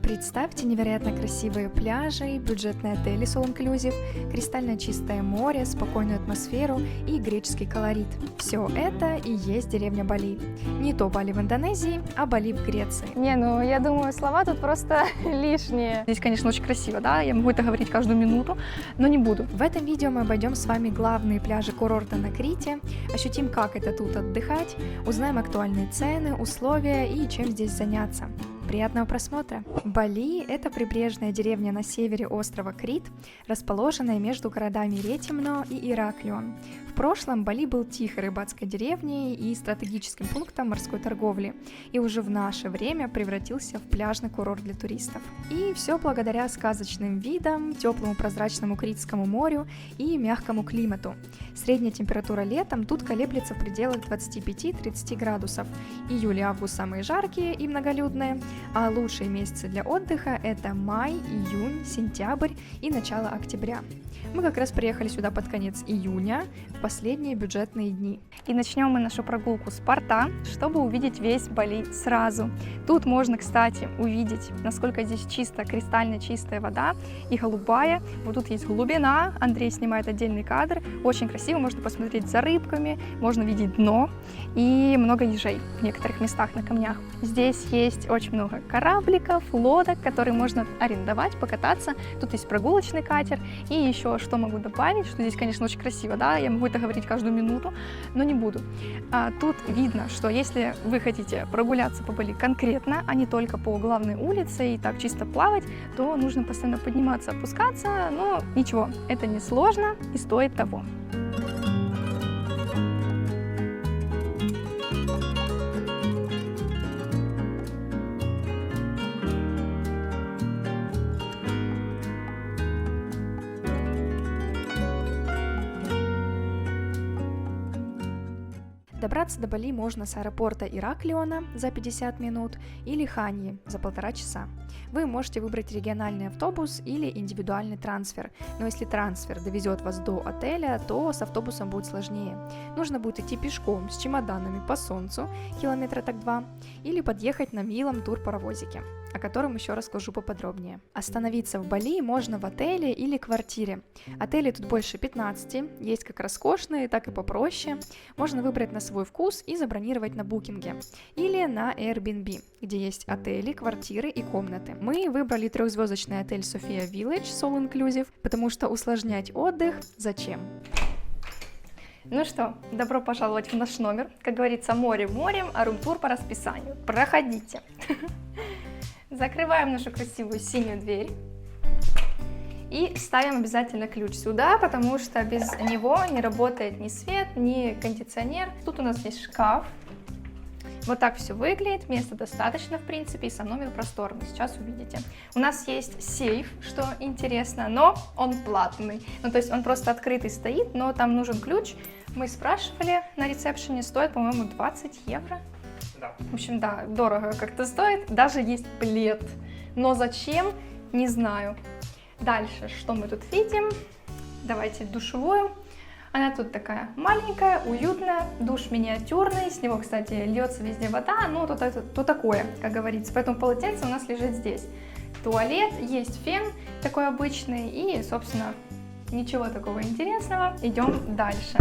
Представьте невероятно красивые пляжи, бюджетные отели с All Inclusive, кристально чистое море, спокойную атмосферу и греческий колорит. Все это и есть деревня Бали. Не то Бали в Индонезии, а Бали в Греции. Ну я думаю, слова тут просто лишние. Здесь, конечно, очень красиво, да, я могу это говорить каждую минуту, но не буду. В этом видео мы обойдем с вами главные пляжи курорта на Крите, ощутим, как это тут отдыхать, узнаем актуальные цены, условия и чем здесь заняться. Приятного просмотра! Бали – это прибрежная деревня на севере острова Крит, расположенная между городами Ретимно и Ираклион. В прошлом Бали был тихой рыбацкой деревней и стратегическим пунктом морской торговли, и уже в наше время превратился в пляжный курорт для туристов. И все благодаря сказочным видам, теплому прозрачному Критскому морю и мягкому климату. Средняя температура летом тут колеблется в пределах 25-30 градусов. Июль и август самые жаркие и многолюдные, а лучшие месяцы для отдыха – это май, июнь, сентябрь и начало октября. Мы как раз приехали сюда под конец июня, в последние бюджетные дни. И начнем мы нашу прогулку с порта, чтобы увидеть весь Бали сразу. Тут можно, кстати, увидеть, насколько здесь чисто, кристально чистая вода и голубая. Вот тут есть глубина, Андрей снимает отдельный кадр, очень красиво, можно посмотреть за рыбками, можно видеть дно и много ежей в некоторых местах на камнях. Здесь есть очень много корабликов, лодок, которые можно арендовать, покататься. Тут есть прогулочный катер. И еще что могу добавить, что здесь, конечно, очень красиво, да, я могу это говорить каждую минуту, но не буду. Тут видно, что если вы хотите прогуляться по Бали конкретно, а не только по главной улице и так чисто плавать, то нужно постоянно подниматься, опускаться, но ничего, это не сложно и стоит того. Добраться до Бали можно с аэропорта Ираклиона за 50 минут или Ханьи за 1,5 часа. Вы можете выбрать региональный автобус или индивидуальный трансфер, но если трансфер довезет вас до отеля, то с автобусом будет сложнее. Нужно будет идти пешком с чемоданами по солнцу, километра так 2, или подъехать на милом турпаровозике, о котором еще расскажу поподробнее. Остановиться в Бали можно в отеле или квартире. Отелей тут больше 15, есть как роскошные, так и попроще. Можно выбрать на свой вкус и забронировать на букинге. Или на Airbnb, где есть отели, квартиры и комнаты. Мы выбрали 3-звездочный отель София Village с All Inclusive, потому что усложнять отдых зачем? Ну что, добро пожаловать в наш номер. Как говорится, море морем, а рум-тур по расписанию. Проходите. Закрываем нашу красивую синюю дверь и ставим обязательно ключ сюда, потому что без него не работает ни свет, ни кондиционер. Тут у нас есть шкаф. Вот так все выглядит, места достаточно в принципе, и сам номер просторный, сейчас увидите. У нас есть сейф, что интересно, но он платный, то есть он просто открытый стоит, но там нужен ключ. Мы спрашивали на ресепшене, стоит, по-моему, 20 евро. Да. В общем, да, дорого как-то стоит, даже есть плед, но зачем, не знаю. Дальше, что мы тут видим? Давайте душевую. Она тут такая маленькая, уютная, душ миниатюрный, с него, кстати, льется везде вода, но то такое, как говорится, поэтому полотенце у нас лежит здесь. Туалет, есть фен такой обычный и, собственно, ничего такого интересного. Идем дальше.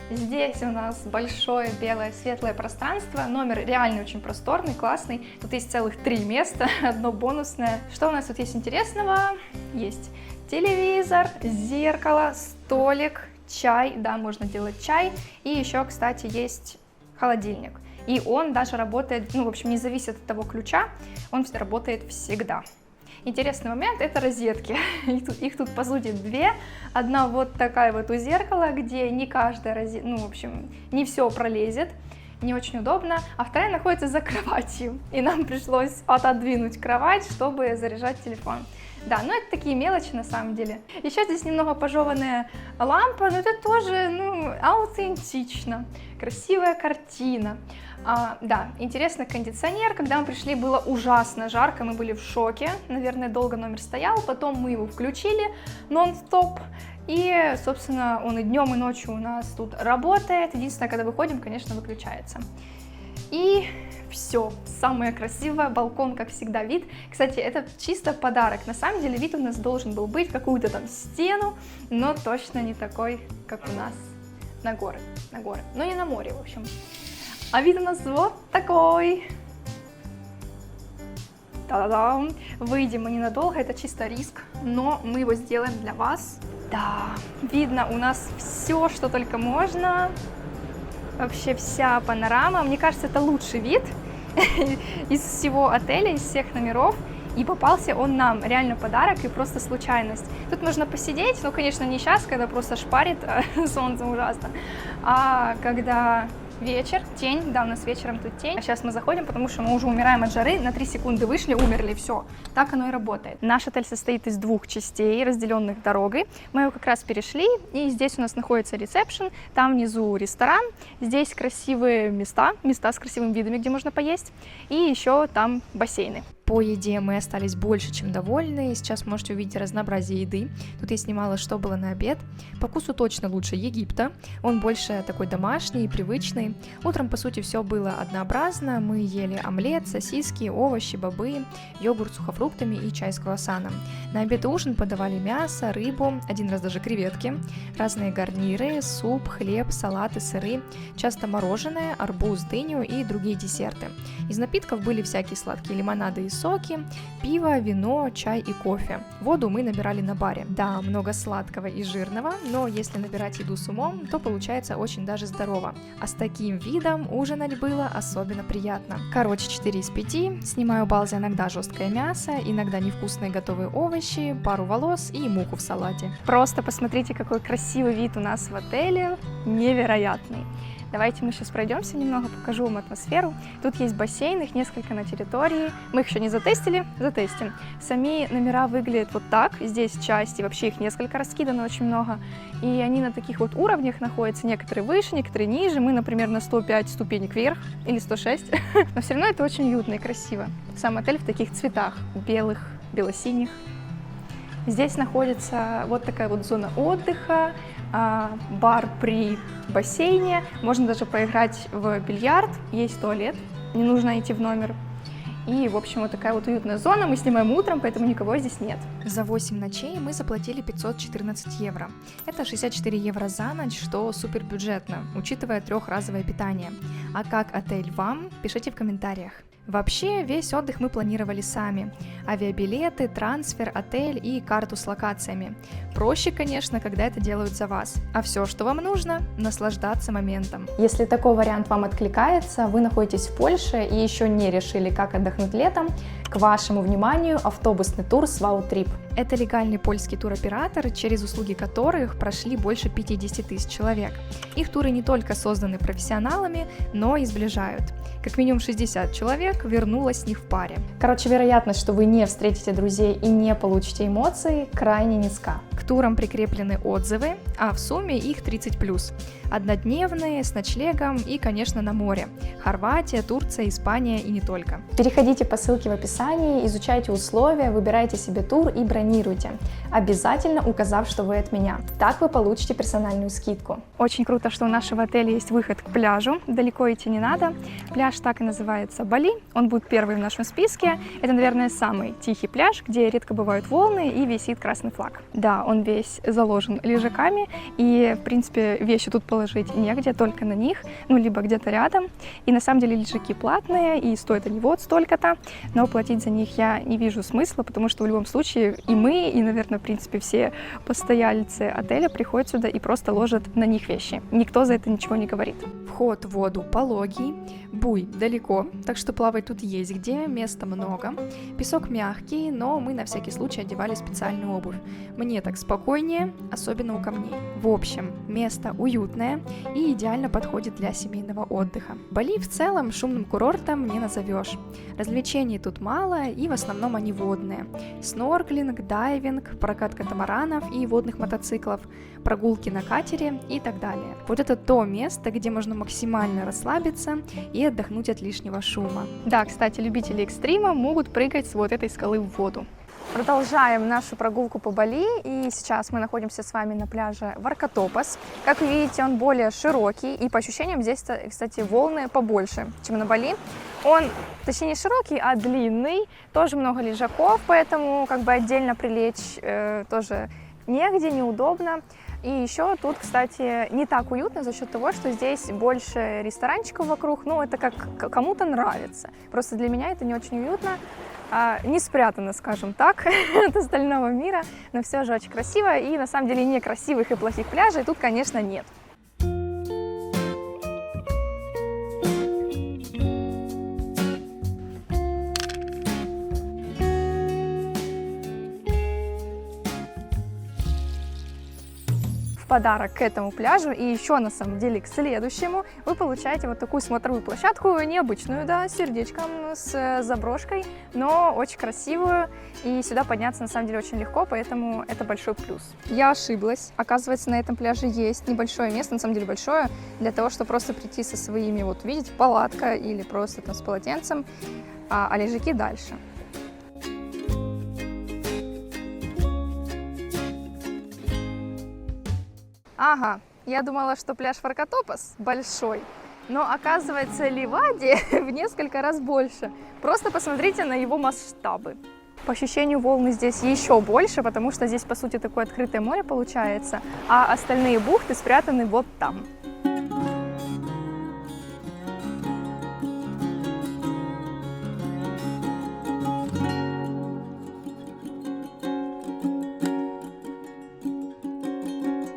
Здесь у нас большое белое светлое пространство, номер реально очень просторный, классный, тут есть целых 3 места, одно бонусное. Что у нас тут есть интересного? Есть телевизор, зеркало, столик, чай, да, можно делать чай, и еще, кстати, есть холодильник, и он даже работает, в общем, не зависит от того ключа, он работает всегда. Интересный момент — это розетки. Их тут, по сути, 2. Одна вот такая вот у зеркала, где не каждая розетка, в общем, не все пролезет, не очень удобно. А вторая находится за кроватью, и нам пришлось отодвинуть кровать, чтобы заряжать телефон. Да, но это такие мелочи на самом деле. Еще здесь немного пожеванная лампа, но это тоже, аутентично. Красивая картина. Да, интересно, кондиционер. Когда мы пришли, было ужасно жарко, мы были в шоке. Наверное, долго номер стоял, потом мы его включили нон-стоп. И, собственно, он и днем, и ночью у нас тут работает. Единственное, когда выходим, конечно, выключается. И все, самое красивое, балкон, как всегда, вид. Кстати, это чисто подарок. На самом деле вид у нас должен был быть в какую-то там стену, но точно не такой, как у нас на горы, но не на море, в общем. А вид у нас вот такой. Та-да-дам! Выйдем мы ненадолго, это чисто риск, но мы его сделаем для вас. Да, видно у нас все, что только можно. Вообще вся панорама. Мне кажется, это лучший вид из всего отеля, из всех номеров. И попался он нам реально подарок и просто случайность. Тут можно посидеть, ну, конечно, не сейчас, когда просто шпарит солнце ужасно, а когда вечер, тень, да, у нас вечером тут тень. А сейчас мы заходим, потому что мы уже умираем от жары, на 3 секунды вышли, умерли, все. Так оно и работает. Наш отель состоит из 2 частей, разделенных дорогой. Мы его как раз перешли, и здесь у нас находится ресепшн, там внизу ресторан, здесь красивые места с красивыми видами, где можно поесть, и еще там бассейны. По еде мы остались больше, чем довольны. Сейчас можете увидеть разнообразие еды. Тут я снимала, что было на обед. По вкусу точно лучше Египта. Он больше такой домашний, привычный. Утром, по сути, все было однообразно. Мы ели омлет, сосиски, овощи, бобы, йогурт с сухофруктами и чай с круассаном. На обед и ужин подавали мясо, рыбу, один раз даже креветки, разные гарниры, суп, хлеб, салаты, сыры, часто мороженое, арбуз, дыню и другие десерты. Из напитков были всякие сладкие лимонады и соки, пиво, вино, чай и кофе. Воду мы набирали на баре. Да, много сладкого и жирного, но если набирать еду с умом, то получается очень даже здорово. А с таким видом ужинать было особенно приятно. Короче, 4 из 5. Снимаю балл за иногда жесткое мясо, иногда невкусные готовые овощи, пару волос и муху в салате. Просто посмотрите, какой красивый вид у нас в отеле. Невероятный. Давайте мы сейчас пройдемся немного, покажу вам атмосферу. Тут есть бассейн, их несколько на территории. Мы их еще не затестили, затестим. Сами номера выглядят вот так. Здесь части, вообще их несколько раскидано, очень много. И они на таких вот уровнях находятся. Некоторые выше, некоторые ниже. Мы, например, на 105 ступенек вверх или 106. Но все равно это очень уютно и красиво. Сам отель в таких цветах. Белых, бело-синих. Здесь находится вот такая вот зона отдыха. Бар при бассейне, можно даже поиграть в бильярд, есть туалет, не нужно идти в номер. И, в общем, вот такая вот уютная зона, мы снимаем утром, поэтому никого здесь нет. За 8 ночей мы заплатили 514 евро. Это 64 евро за ночь, что супер бюджетно, учитывая 3-разовое питание. А как отель вам? Пишите в комментариях. Вообще, весь отдых мы планировали сами. Авиабилеты, трансфер, отель и карту с локациями. Проще, конечно, когда это делают за вас. А все, что вам нужно, наслаждаться моментом. Если такой вариант вам откликается, вы находитесь в Польше и еще не решили, как отдохнуть летом, к вашему вниманию автобусный тур Swau Trip. Это легальный польский туроператор, через услуги которых прошли больше 50 тысяч человек. Их туры не только созданы профессионалами, но и сближают. Как минимум 60 человек вернулось с них в паре. Короче, вероятность, что вы не встретите друзей и не получите эмоции, крайне низка. К турам прикреплены отзывы, а в сумме их 30+. Однодневные, с ночлегом и, конечно, на море. Хорватия, Турция, Испания и не только. Переходите по ссылке в описании, изучайте условия, выбирайте себе тур и бронируйте. Обязательно указав, что вы от меня. Так вы получите персональную скидку. Очень круто, что у нашего отеля есть выход к пляжу. Далеко идти не надо. Пляж так и называется Бали. Он будет первый в нашем списке. Это, наверное, самый тихий пляж, где редко бывают волны и висит красный флаг. Да, он весь заложен лежаками, и, в принципе, вещи тут положить негде, только на них, ну, либо где-то рядом. И на самом деле лежаки платные, и стоят они вот столько-то, но платить за них я не вижу смысла, потому что в любом случае и мы, и, наверное, в принципе, все постояльцы отеля приходят сюда и просто ложат на них вещи. Никто за это ничего не говорит. Вход в воду пологий, буй далеко, так что плавать тут есть где, места много. Песок мягкий, но мы на всякий случай одевали специальную обувь. Мне так спокойнее, особенно у камней. В общем, место уютное и идеально подходит для семейного отдыха. Бали в целом шумным курортом не назовешь. Развлечений тут мало, и в основном они водные. Снорклинг, дайвинг, прокат катамаранов и водных мотоциклов, прогулки на катере и так далее. Вот это то место, где можно максимально расслабиться и отдохнуть от лишнего шума. Да, кстати, любители экстрима могут прыгать с вот этой скалы в воду. Продолжаем нашу прогулку по Бали, и сейчас мы находимся с вами на пляже Варкотопас. Как вы видите, он более широкий, и по ощущениям здесь, кстати, волны побольше, чем на Бали. Он, точнее, не широкий, а длинный, тоже много лежаков, поэтому как бы отдельно прилечь тоже негде, неудобно. И еще тут, кстати, не так уютно за счет того, что здесь больше ресторанчиков вокруг, ну, это как кому-то нравится. Просто для меня это не очень уютно, не спрятано, скажем так, от остального мира, но все же очень красиво, и на самом деле некрасивых и плохих пляжей тут, конечно, нет. Подарок к этому пляжу и еще на самом деле к следующему вы получаете вот такую смотровую площадку, необычную, да, с сердечком, с заброшкой, но очень красивую, и сюда подняться на самом деле очень легко, поэтому это большой плюс. Я ошиблась, оказывается, на этом пляже есть небольшое место, на самом деле большое, для того, чтобы просто прийти со своими, вот видите, палатка или просто там с полотенцем, а лежаки дальше. Ага, я думала, что пляж Фаркатопас большой, но оказывается Ливади в несколько раз больше. Просто посмотрите на его масштабы. По ощущению, волны здесь еще больше, потому что здесь, по сути, такое открытое море получается, а остальные бухты спрятаны вот там.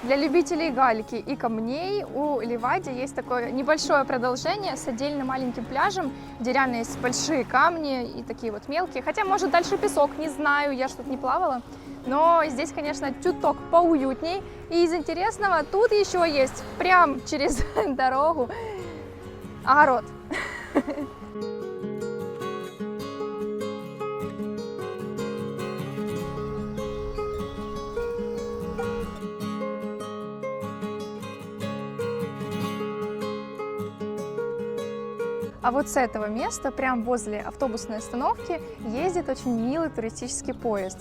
Для любителей гальки и камней у Ливади есть такое небольшое продолжение с отдельным маленьким пляжем, где реально есть большие камни и такие вот мелкие. Хотя, может, дальше песок, не знаю, я что-то не плавала. Но здесь, конечно, чуток поуютней. И из интересного тут еще есть, прям через дорогу, огород. А вот с этого места, прямо возле автобусной остановки, ездит очень милый туристический поезд.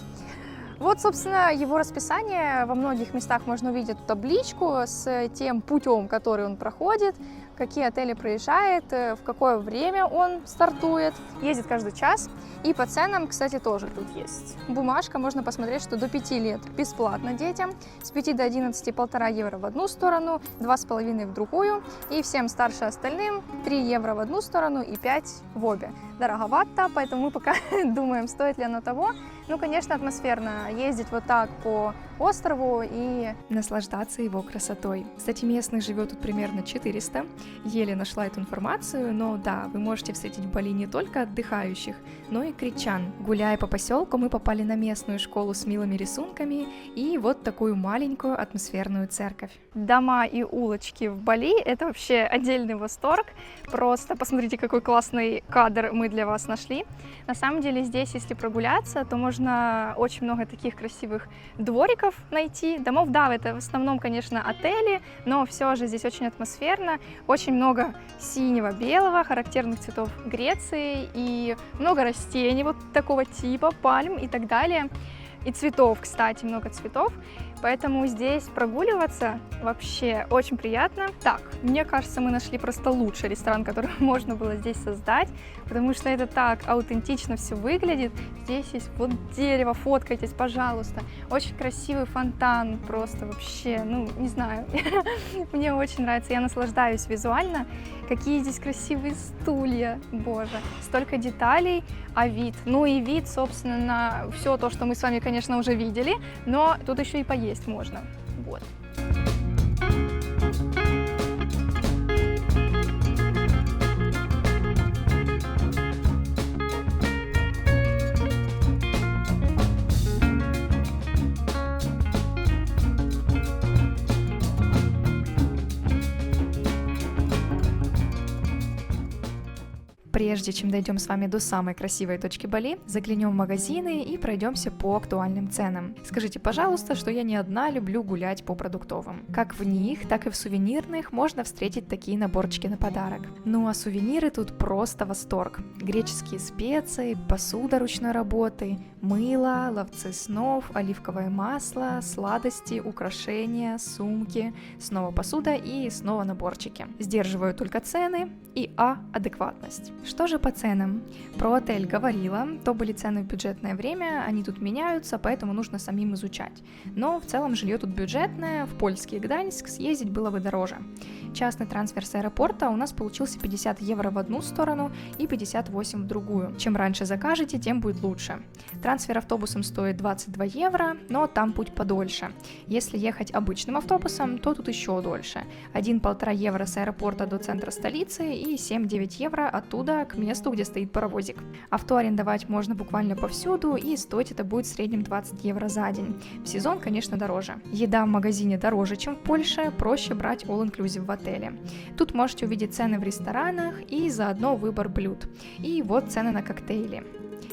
Вот, собственно, его расписание. Во многих местах можно увидеть табличку с тем путем, который он проходит, какие отели проезжает, в какое время он стартует. Ездит каждый час. И по ценам, кстати, тоже тут есть бумажка. Можно посмотреть, что до 5 лет бесплатно детям, с 5 до 11 1,5 евро в одну сторону, 2,5 в другую. И всем старше остальным 3 евро в одну сторону и 5 в обе. Дороговато, поэтому мы пока думаем, стоит ли оно того. Ну, конечно, атмосферно ездить вот так по острову и наслаждаться его красотой. Кстати, местных живет тут примерно 400. Еле нашла эту информацию, но да, вы можете встретить в Бали не только отдыхающих, но и критчан. Гуляя по поселку, мы попали на местную школу с милыми рисунками и вот такую маленькую атмосферную церковь. Дома и улочки в Бали — это вообще отдельный восторг. Просто посмотрите, какой классный кадр мы для вас нашли. На самом деле здесь, если прогуляться, то можно очень много таких красивых двориков найти. Домов, да, это в основном, конечно, отели, но все же здесь очень атмосферно. Очень много синего, белого, характерных цветов Греции и много растений вот такого типа, пальм и так далее. И цветов, кстати, много цветов. Поэтому здесь прогуливаться вообще очень приятно. Так, мне кажется, мы нашли просто лучший ресторан, который можно было здесь создать, потому что это так аутентично все выглядит. Здесь есть вот дерево, фоткайтесь, пожалуйста. Очень красивый фонтан, просто вообще, ну, не знаю, мне очень нравится, я наслаждаюсь визуально. Какие здесь красивые стулья, боже, столько деталей, а вид, ну и вид, собственно, на все то, что мы с вами, конечно, уже видели, но тут еще и поесть можно, вот. Прежде чем дойдем с вами до самой красивой точки Бали, заглянем в магазины и пройдемся по актуальным ценам. Скажите, пожалуйста, что я не одна люблю гулять по продуктовым. Как в них, так и в сувенирных можно встретить такие наборчики на подарок. Ну а сувениры тут просто восторг. Греческие специи, посуда ручной работы, мыло, ловцы снов, оливковое масло, сладости, украшения, сумки, снова посуда и снова наборчики. Сдерживают только цены и адекватность. Что же по ценам? Про отель говорила, то были цены в бюджетное время, они тут меняются, поэтому нужно самим изучать. Но в целом жилье тут бюджетное, в польский Гданьск съездить было бы дороже. Частный трансфер с аэропорта у нас получился 50 евро в одну сторону и 58 в другую. Чем раньше закажете, тем будет лучше. Трансфер автобусом стоит 22 евро, но там путь подольше. Если ехать обычным автобусом, то тут еще дольше. 1,5 евро с аэропорта до центра столицы и 7-9 евро оттуда к месту, где стоит паровозик. Авто арендовать можно буквально повсюду, и стоить это будет в среднем 20 евро за день. В сезон, конечно, дороже. Еда в магазине дороже, чем в Польше, проще брать all-inclusive в отеле. Тут можете увидеть цены в ресторанах и заодно выбор блюд. И вот цены на коктейли.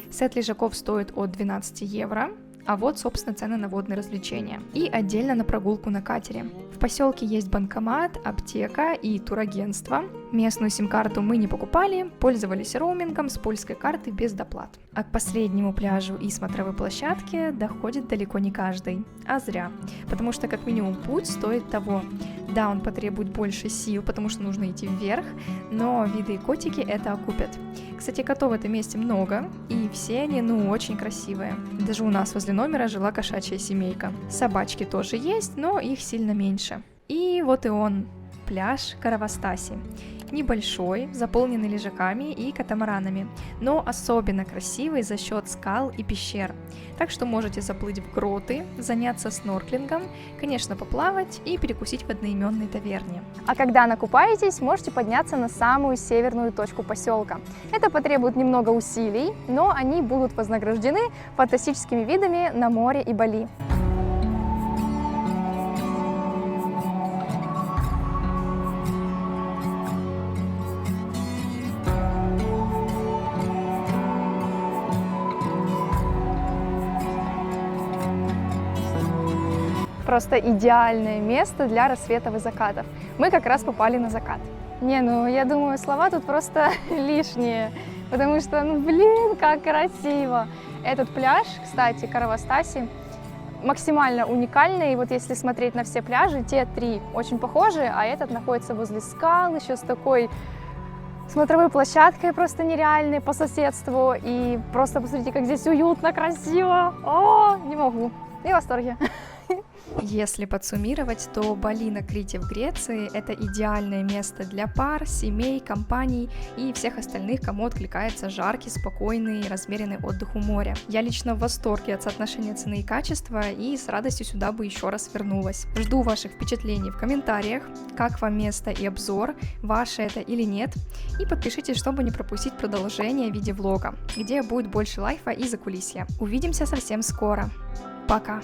Сет лежаков стоит от 12 евро, а вот, собственно, цены на водные развлечения. И отдельно на прогулку на катере. В поселке есть банкомат, аптека и турагентство. Местную сим-карту мы не покупали, пользовались роумингом с польской карты без доплат. А к последнему пляжу и смотровой площадке доходит далеко не каждый. А зря. Потому что как минимум путь стоит того. Да, он потребует больше сил, потому что нужно идти вверх, но виды и котики это окупят. Кстати, котов в этом месте много, и все они, очень красивые. Даже у нас возле номера жила кошачья семейка. Собачки тоже есть, но их сильно меньше. И вот и он, пляж Каравастаси. Небольшой, заполненный лежаками и катамаранами, но особенно красивый за счет скал и пещер. Так что можете заплыть в гроты, заняться снорклингом, конечно, поплавать и перекусить в одноименной таверне. А когда накупаетесь, можете подняться на самую северную точку поселка. Это потребует немного усилий, но они будут вознаграждены фантастическими видами на море и Бали. Просто идеальное место для рассветов и закатов. Мы как раз попали на закат. Я думаю, слова тут просто лишние, потому что, как красиво. Этот пляж, кстати, Каравастаси, максимально уникальный. И вот если смотреть на все пляжи, те три очень похожи, а этот находится возле скал, еще с такой смотровой площадкой просто нереальной по соседству. И просто посмотрите, как здесь уютно, красиво. Не могу. Я в восторге. Если подсуммировать, то Бали на Крите в Греции – это идеальное место для пар, семей, компаний и всех остальных, кому откликается жаркий, спокойный, размеренный отдых у моря. Я лично в восторге от соотношения цены и качества и с радостью сюда бы еще раз вернулась. Жду ваших впечатлений в комментариях, как вам место и обзор, ваше это или нет, и подпишитесь, чтобы не пропустить продолжение в виде влога, где будет больше лайфа и закулисья. Увидимся совсем скоро. Пока!